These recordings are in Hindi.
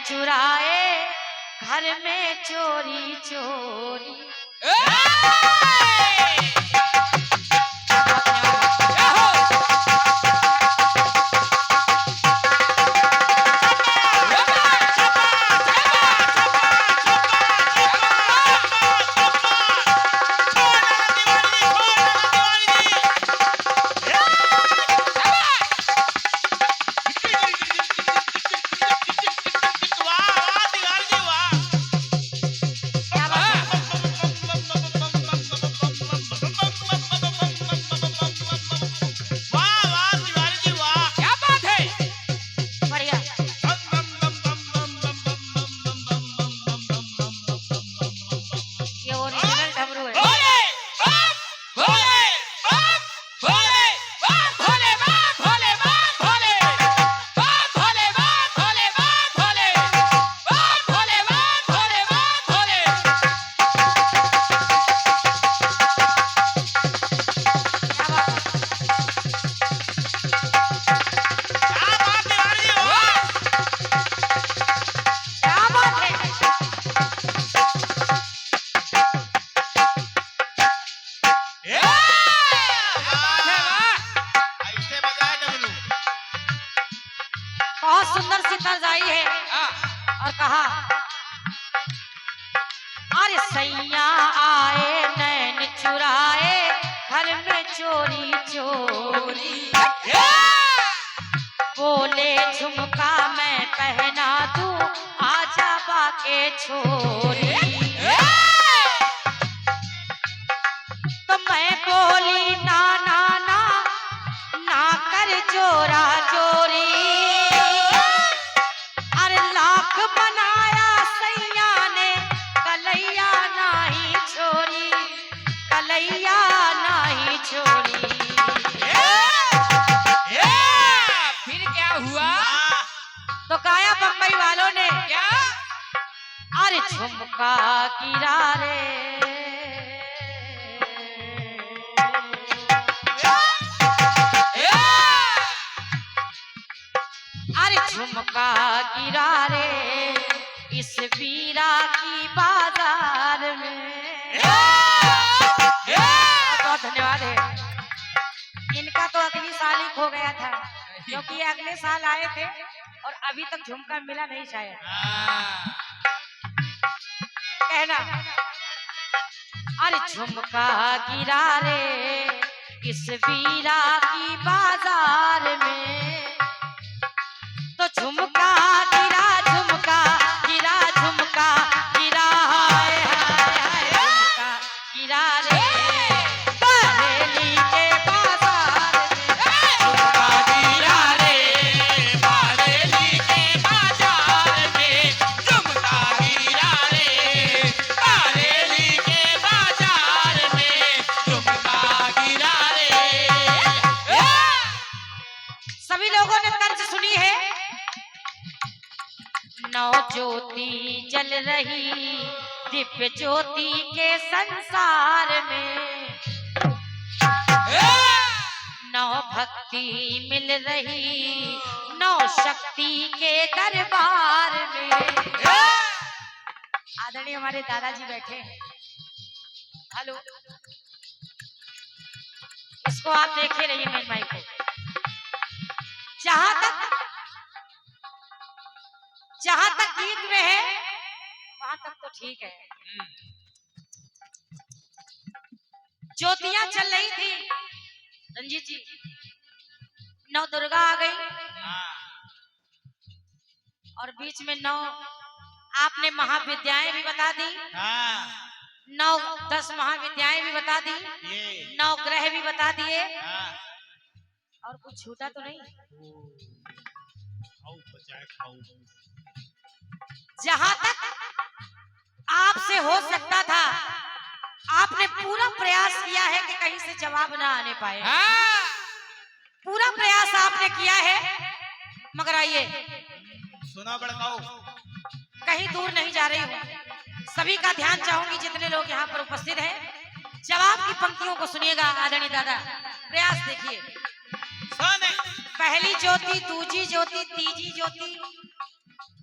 चुराए घर में चोरी चोरी। बहुत सुंदर सी तर्ज आई है और कहा, अरे सैया आए नैन चुराए घर में चोरी चोरी। बोले झुमका मैं पहना दूं आजा बाके छोरी। तो मैं बोली ना ना ना ना कर चोरा चोरी। बनाया सैया ने कलैया नहीं छोरी, कलैया नहीं छोरी। फिर क्या हुआ? तो गाया बम्बई वालों ने क्या? अरे झुमका गिरा रे, अरे झुमका गिरा रे इस वीरा की बाजार में। बहुत धन्यवाद है। इनका तो अगली साल ही खो गया था, क्योंकि ये अगले साल आए थे और अभी तक झुमका मिला नहीं शायद। कहना, अरे झुमका गिरा रे इस वीरा की बाजार में। तो झुमका गिरा झुमका गिरा झुमका गिरा, हाय हाय हाय झुमका गिरा रे बरेली के बाजार में। झुमका गिरा रे बरेली के बाजार में। झुमका गिरा रे बरेली के बाजार में। झुमका गिरा रे। सभी लोगों ने तर्ज सुनी है। नौ ज्योति जल रही दिव्य ज्योति के संसार में। नौ भक्ति मिल रही नौ शक्ति के दरबार में। आदरणीय हमारे दादाजी बैठे हैं। हेलो, इसको आप देखे रहिए मेरे माइक को। जहां तक गीत में है वहां तक तो ठीक है। ज्योतियां चल रही थी रंजीत जी, नौ दुर्गा आ गई और बीच में नौ आपने महाविद्याएं भी बता दी, 9-10 महाविद्याएं भी बता दी, 9 ग्रह भी बता दिए, और कुछ छूटा तो नहीं। जहां तक आपसे हो सकता था आपने पूरा प्रयास किया है कि कहीं से जवाब ना आने पाए। पूरा प्रयास आपने किया है, मगर आइए सुना बड़काओ, कहीं दूर नहीं जा रही हूँ। सभी का ध्यान चाहूंगी, जितने लोग यहाँ पर उपस्थित हैं, जवाब की पंक्तियों को सुनिएगा। आदरणीय दादा, प्रयास देखिए। पहली ज्योति, दूजी ज्योति, तीजी ज्योति,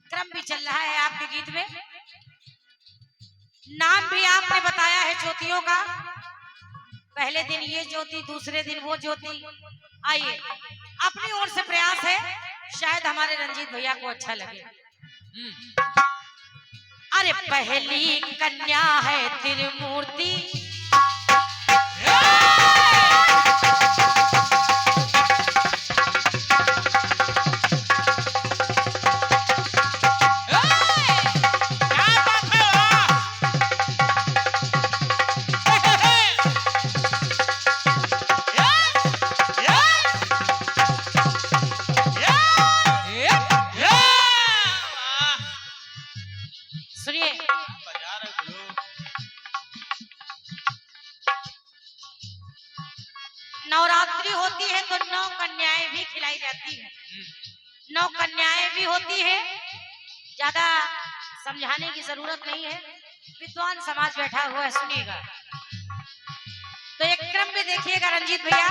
क्रम क्रम भी चल रहा है आपके गीत में, नाम भी आपने बताया है ज्योतियों का। पहले दिन ये ज्योति, दूसरे दिन वो ज्योति। आइए, अपनी ओर से प्रयास है, शायद हमारे रंजीत भैया को अच्छा लगे। अरे पहली कन्या है त्रिमूर्ति, सुनिए। बजा रहे गुरु। नवरात्रि होती है तो 9 कन्याएं भी खिलाई जाती है, 9 कन्याएं भी होती है। ज्यादा समझाने की जरूरत नहीं है, विद्वान समाज बैठा हुआ है, सुनिएगा। तो एक क्रम में देखिएगा रंजीत भैया,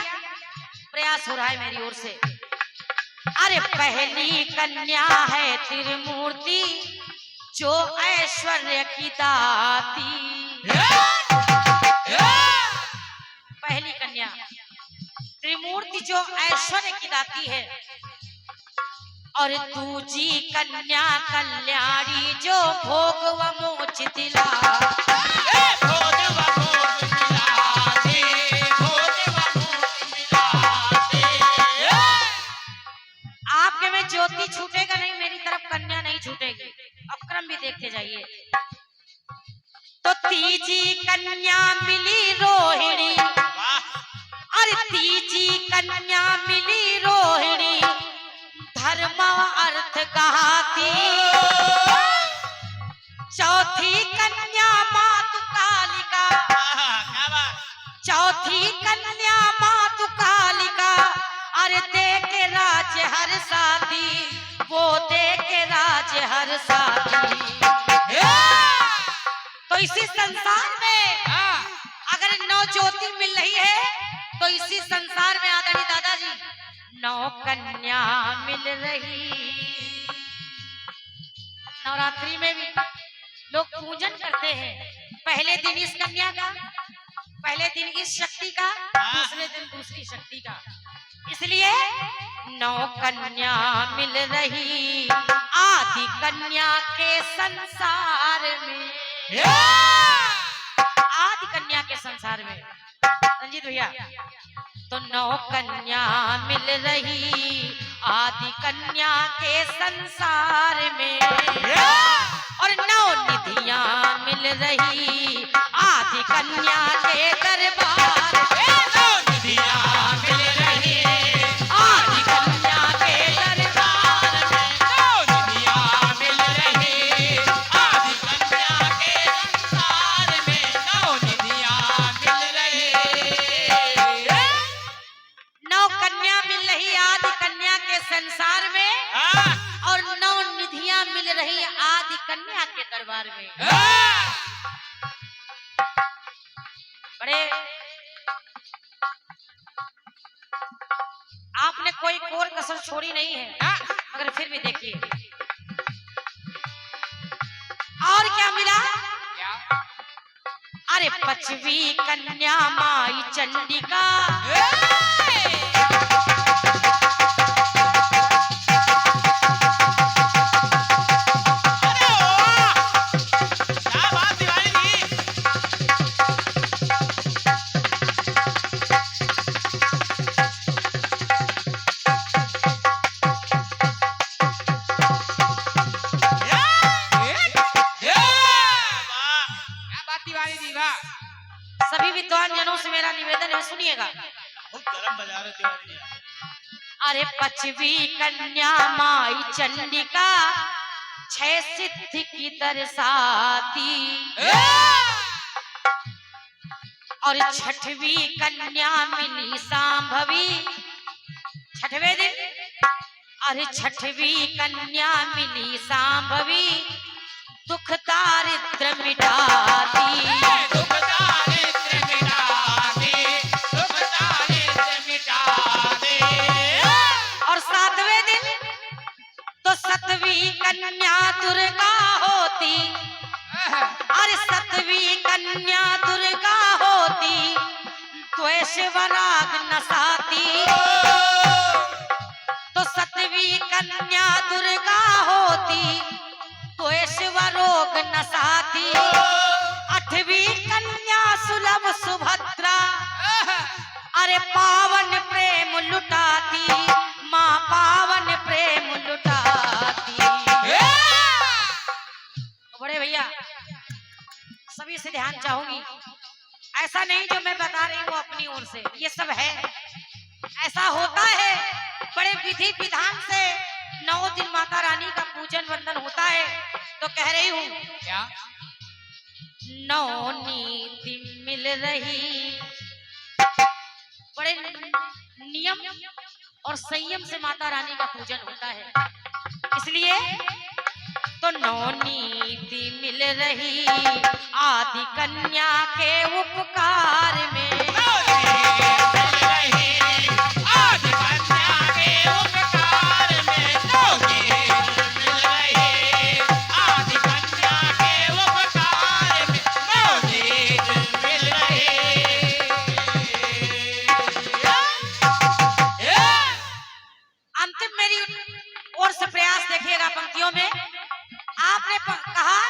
प्रयास हो रहा है मेरी ओर से। अरे पहली कन्या है त्रिमूर्ति, जो ऐश्वर्य की दाती। पहली कन्या त्रिमूर्ति जो ऐश्वर्य की दाती है, और दूजी कन्या कल्याणी जो भोग व मोक्ष दिला। आपके में ज्योति छूटेगा नहीं, मेरी तरफ कन्या नहीं छूटेगी। अब क्रम भी देखते जाइए। तो तीजी कन्या मिली रोहिणी, अरे तीजी कन्या मिली रोहिणी, धर्म अर्थ कहाती। चौथी कन्या मातु कालिका, चौथी कन्या मातु कालिका, अरे दे के राज हर साथी, वो दे के राज हर साथी। तो इसी संसार में अगर 9 ज्योति मिल रही है, तो इसी संसार में आदरणीय दादाजी 9 कन्या मिल रही। नवरात्रि में भी लोग पूजन करते हैं, पहले दिन इस कन्या का, पहले दिन इस शक्ति का, दूसरे दिन दूसरी शक्ति का। इसलिए 9 कन्या मिल रही आदि कन्या के संसार में, आदि कन्या के संसार में। रंजीत भैया, तो 9 कन्या मिल रही आदि कन्या के संसार में, और 9 निधियां मिल रही आदि कन्या के दरबार में। 9 निधियां मिल रही आदि कन्या के दरबार में, 9 निधियां मिल रही आदि कन्या के संसार में, 9 निधियां मिल रही। 9 कन्या मिल रही आदि कन्या के संसार में, और 9 निधियां मिल रही आदि कन्या के दरबार में। बड़े आपने कोई कोर कसर छोड़ी नहीं है, मगर फिर भी देखिए और क्या मिला। अरे 5वीं कन्या माई चंडिका, सभी विद्वान जनों से मेरा निवेदन है, सुनिएगा। बहुत गरम बजा रहे तिवारी जी। अरे 5वीं कन्या माई चंडिका, 6 सिद्धि की दर्शाती, और 6वीं कन्या मिली सांभवी। 6वें दिन अरे 6वीं कन्या मिली सांभवी, दुख दारिद्र मिटाती। दुख दारिद्र मिटाती, दुख दारिद्र मिटाती। और 7वें दिन तो 7वीं कन्या दुर्गा होती, अरे सतवीं कन्या दुर्गा होती, द्वेषवराग नसाती। तो सतवीं कन्या दुर्गा होती, द्वेषवरोग नसाती। आठवीं कन्या सुलभ सुभद्रा, अरे पावन प्रेम लुटाती, माँ पावन प्रेम लुटाती। बड़े भैया सभी से ध्यान चाहूंगी, ऐसा नहीं जो मैं बता रही हूँ अपनी ओर से, ये सब है, ऐसा होता है। बड़े विधि विधान से 9 दिन माता रानी का पूजन वंदन होता है। तो कह रही हूँ क्या 9 नीति मिल रही, बड़े नियम और संयम से माता रानी का पूजन होता है, इसलिए तो 9 नीति मिल रही आदि कन्या के उपकार में। आदि कन्या के उपकार में, आदि कन्या के उपकार में मिल अंतिम मेरी ओर से प्रयास देखिएगा पंक्तियों में। आपने कहा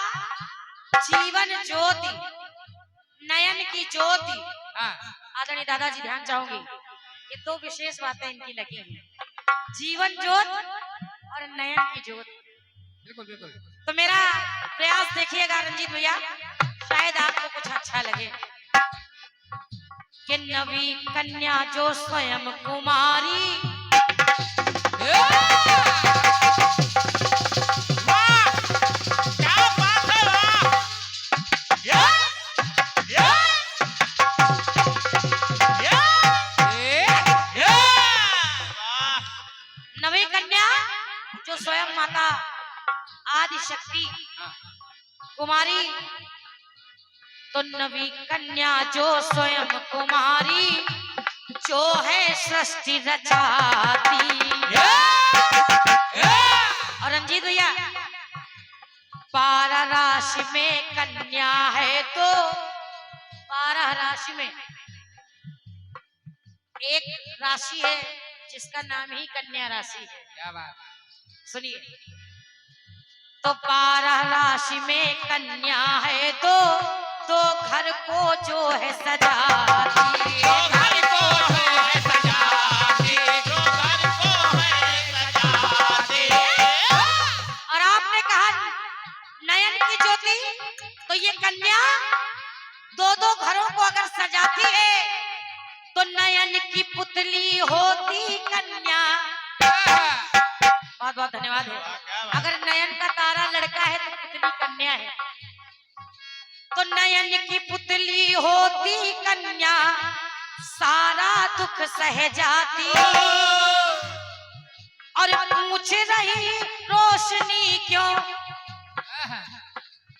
जीवन ज्योति, नयन की ज्योति। आदरणीय दादाजी ध्यान चाहूंगी, ये 2 विशेष बातें इनकी लगी हैं, जीवन ज्योत और नयन की ज्योत। बिल्कुल बिल्कुल। तो मेरा प्रयास देखिएगा रंजीत भैया, शायद आपको कुछ अच्छा लगे। कि नवी कन्या जो स्वयं कुमारी, नवी कन्या जो स्वयं माता आदि शक्ति कुमारी, तो नवी कन्या जो स्वयं कुमारी, जो है सृष्टि रचाती। और रंजीत भैया 12 राशि में कन्या है, तो 12 राशि में एक राशि है जिसका नाम ही कन्या राशि है। क्या बात। सुनिए, तो 12 राशि में कन्या है, तो घर को जो है सजाती, घर को जो है सजाती, घर को है सजाती। और आपने कहा नयन की ज्योति, तो ये कन्या 2-2 घरों को अगर सजाती है, तो नयन की पुतली होती कन्या। बहुत बहुत धन्यवाद है। अगर नयन का तारा लड़का है तो पुतली कन्या है, तो नयन की पुतली होती कन्या, सारा दुख सह जाती। और पूछ रही रोशनी क्यों,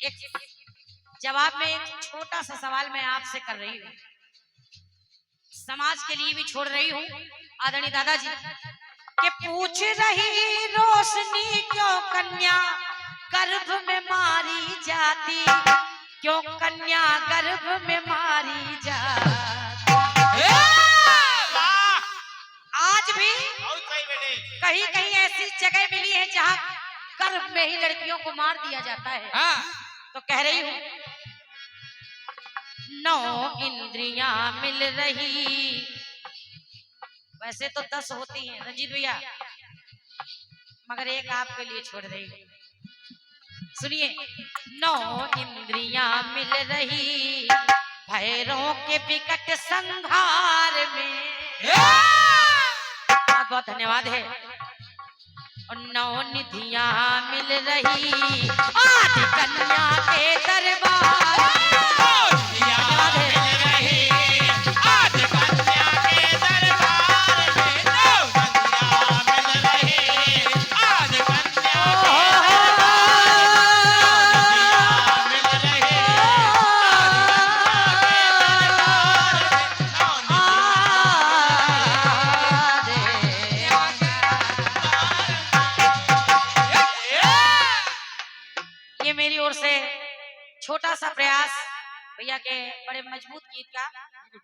एक जवाब में एक छोटा सा सवाल मैं आपसे कर रही हूँ, समाज के लिए भी छोड़ रही हूँ आदरणीय दादाजी, कि पूछ रही रोशनी क्यों कन्या गर्भ में मारी जाती, क्यों कन्या गर्भ में मारी जाती। आज भी कहीं कहीं ऐसी जगह मिली है जहाँ गर्भ में ही लड़कियों को मार दिया जाता है। तो कह रही हूँ 9 इंद्रियां मिल रही, वैसे तो 10 होती हैं रंजीत भैया, मगर एक आपके लिए छोड़ रही हूँ। सुनिए, 9 इंद्रियां मिल रही भैरों के विकट संहार में। बहुत बहुत धन्यवाद है। और 9 निधियां मिल रही आदि कन्या के दरबार। धन्यवाद है। ये मेरी ओर से छोटा सा प्रयास भैया के बड़े मजबूत गीत का